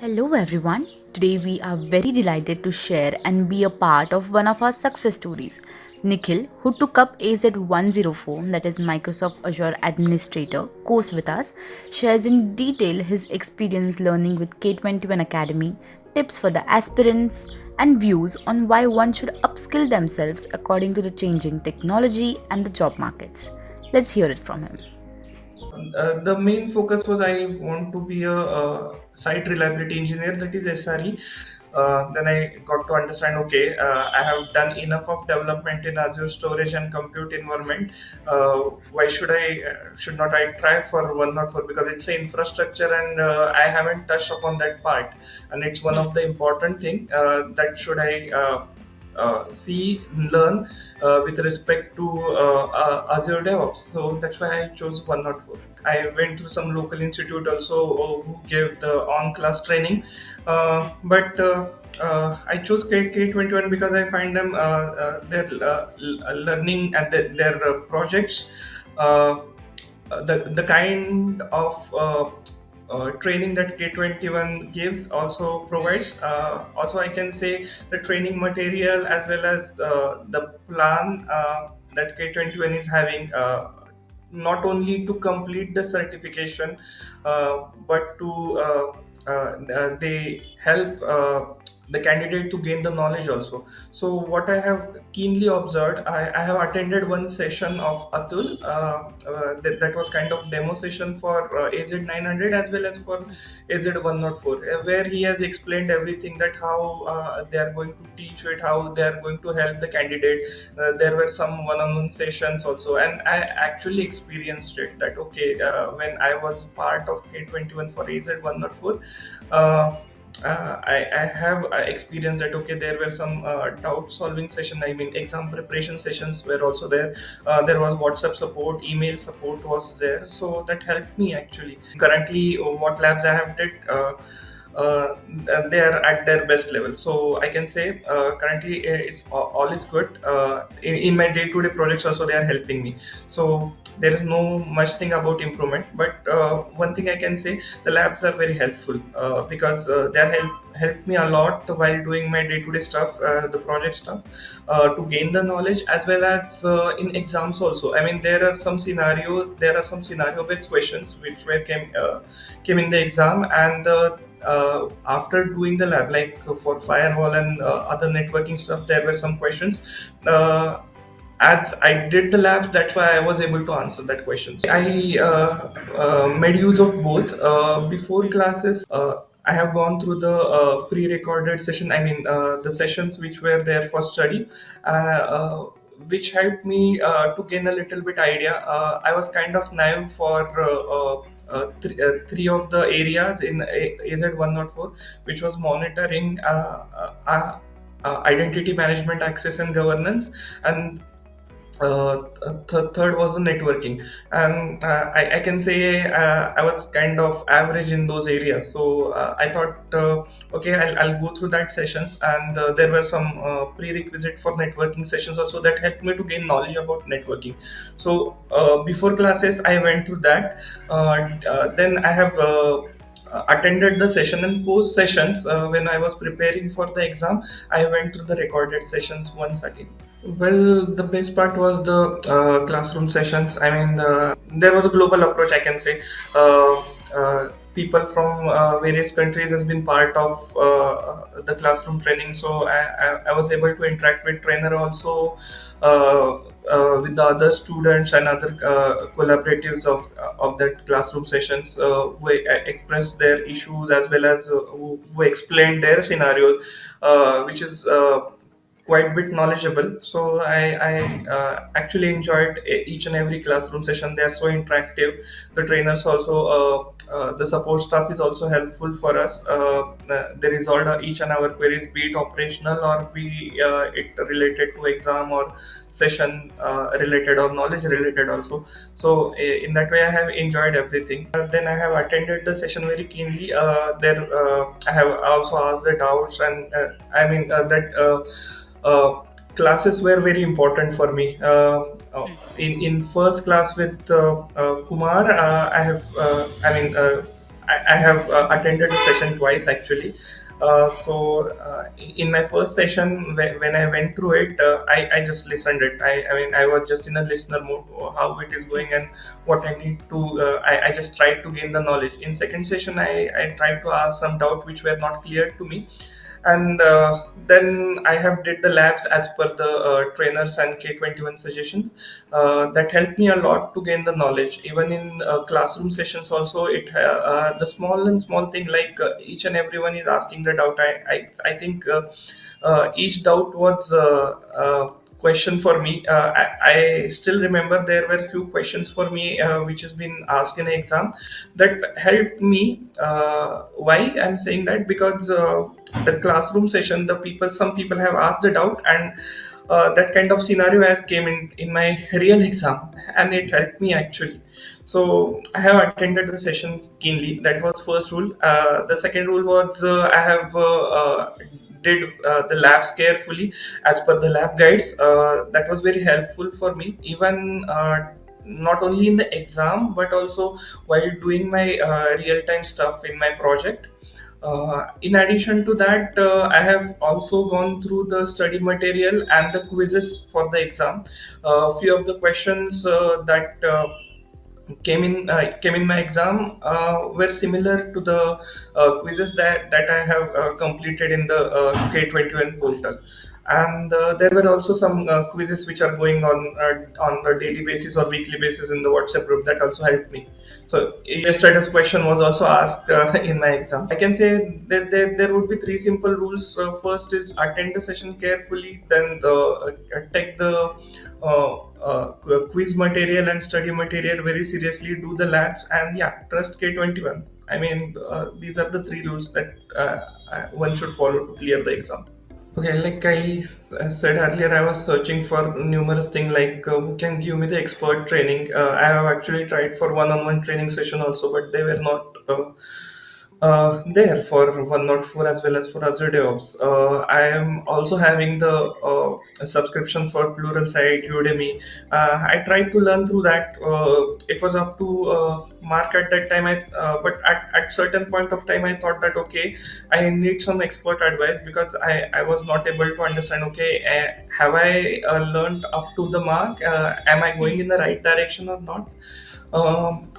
Hello everyone. Today we are very delighted to share and be a part of one of our success stories. Nikhil, who took up AZ104, that is Microsoft Azure Administrator, course with us, shares in detail his experience learning with K21 Academy, tips for the aspirants, and views on why one should upskill themselves according to the changing technology and the job markets. Let's hear it from him. The main focus was I want to be a site reliability engineer, that is SRE. Then I got to understand, okay, I have done enough of development in Azure storage and compute environment. Why should not I try for 104, because it's an infrastructure and I haven't touched upon that part, and it's one of the important thing that should I see, learn with respect to Azure DevOps. So that's why I chose 104. I went to some local institute also who gave the on-class training, but I chose K21 because I find them their learning and their projects, uh, the kind of training that K21 gives also provides. Also, I can say the training material as well as the plan that K21 is having. Not only to complete the certification, but to they help the candidate to gain the knowledge also. So what I have keenly observed, I have attended one session of Atul, that was kind of demo session for AZ900 as well as for AZ104, where he has explained everything, that how they are going to teach it, how they are going to help the candidate. There were some one-on-one sessions also, and I actually experienced it, that okay, when I was part of K21 for AZ104, I have experienced that okay, there were some doubt solving session, I mean exam preparation sessions were also there. There was WhatsApp support, email support was there, so that helped me actually. Currently what labs I have did, they are at their best level, so I can say currently it's all is good. In my day-to-day projects also they are helping me, so there is no much thing about improvement. But one thing I can say, the labs are very helpful because they are helped me a lot while doing my day-to-day stuff, the project stuff, to gain the knowledge, as well as in exams also. I mean, there are some scenario-based questions which came in the exam, and after doing the lab, like for firewall and other networking stuff, there were some questions. As I did the labs, that's why I was able to answer that question. I made use of both. Before classes, I have gone through the pre-recorded session. I mean, the sessions which were there for study, which helped me to gain a little bit idea. I was kind of naive for three of the areas in AZ104, which was monitoring, identity management, access and governance, and third was the networking. And I can say I was kind of average in those areas, so I thought okay, I'll go through that sessions, and there were some prerequisite for networking sessions also that helped me to gain knowledge about networking. So before classes I went through that. Then I have attended the session, and post sessions, when I was preparing for the exam, I went through the recorded sessions once again. Well, the best part was the classroom sessions. I mean, there was a global approach, I can say. People from various countries has been part of the classroom training, so I was able to interact with trainer also, with the other students and other collaboratives of that classroom sessions, who expressed their issues, as well as who explained their scenarios, which is quite bit knowledgeable. So I actually enjoyed each and every classroom session. They are so interactive. The trainers also, the support staff is also helpful for us. They resolved each and our queries, be it operational or be it related to exam or session related or knowledge related also. So in that way I have enjoyed everything. Then I have attended the session very keenly. There I have also asked the doubts, and I mean that classes were very important for me. In first class with Kumar, I have I mean I have attended the session twice actually. In my first session, when I went through it, I just listened it. I mean, I was just in a listener mode, how it is going and what I need to. I just tried to gain the knowledge. In second session, I tried to ask some doubt which were not clear to me, and then I have did the labs as per the trainers and K21 suggestions. That helped me a lot to gain the knowledge. Even in classroom sessions also, the small and small thing, like each and everyone is asking the doubt. I think each doubt was question for me. I still remember there were few questions for me which has been asked in an exam that helped me. Why I'm saying that? Because the classroom session, some people have asked the doubt, and that kind of scenario has came in my real exam, and it helped me actually. So I have attended the session keenly. That was first rule. The second rule was I have did the labs carefully as per the lab guides. That was very helpful for me, even not only in the exam but also while doing my real-time stuff in my project. In addition to that, I have also gone through the study material and the quizzes for the exam. A few of the questions that came in my exam were similar to the quizzes that I have completed in the K21 portal. And there were also some quizzes which are going on a daily basis or weekly basis in the WhatsApp group that also helped me. So yesterday's question was also asked in my exam. I can say that there would be three simple rules. First is attend the session carefully, then take the quiz material and study material very seriously, do the labs, and yeah, trust K21. I mean, these are the three rules that one should follow to clear the exam. Okay, like said earlier, I was searching for numerous things like who can give me the expert training. I have actually tried for one-on-one training session also, but they were not there for 104 as well as for Azure DevOps. I am also having the subscription for Pluralsight, Udemy. I tried to learn through that. It was up to Mark at that time. But at certain point of time, I thought that okay, I need some expert advice because I was not able to understand. Okay, have I learned up to the mark? Am I going in the right direction or not?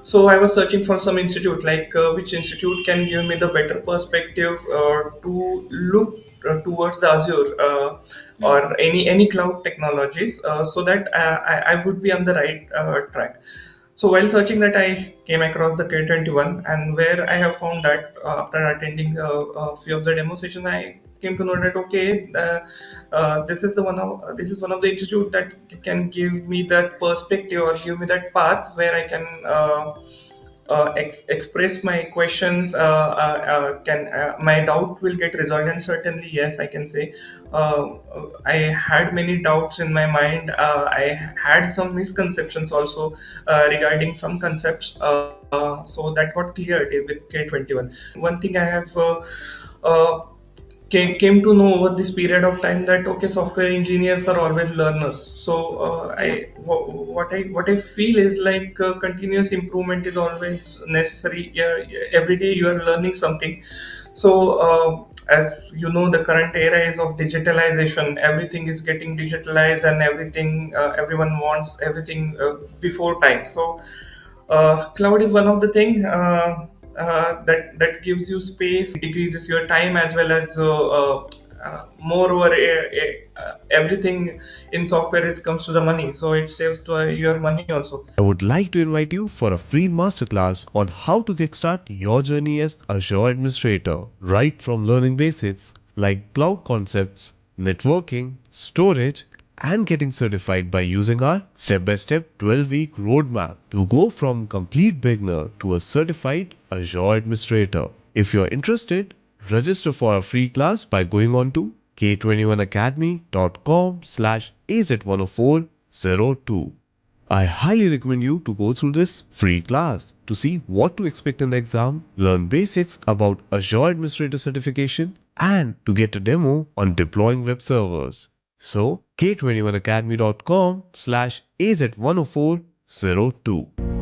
So I was searching for some institute, like which institute can give me the better perspective to look towards the Azure or any cloud technologies, so that I would be on the right track. So while searching that, I came across the K21, and where I have found that after attending a few of the demo sessions, I came to know that okay, this is one of the institute that can give me that perspective or give me that path where I can express my questions. Can my doubt will get resolved? And certainly, yes, I can say I had many doubts in my mind. I had some misconceptions also regarding some concepts. So that got cleared with K21. One thing I have uh, came to know over this period of time that okay, software engineers are always learners. So what I feel is like continuous improvement is always necessary. Yeah, every day you are learning something. So as you know, the current era is of digitalization. Everything is getting digitalized, and everything everyone wants everything before time. So cloud is one of the thing that gives you space, decreases your time, as well as moreover everything in software it comes to the money, so it saves to your money also. I would like to invite you for a free masterclass on how to kickstart your journey as Azure Administrator, right from learning basics like cloud concepts, networking, storage, and getting certified by using our step-by-step 12-week roadmap to go from complete beginner to a certified Azure Administrator. If you're interested, register for a free class by going on to k21academy.com/az10402. I highly recommend you to go through this free class to see what to expect in the exam, learn basics about Azure Administrator certification, and to get a demo on deploying web servers. So, k21academy.com/az10402.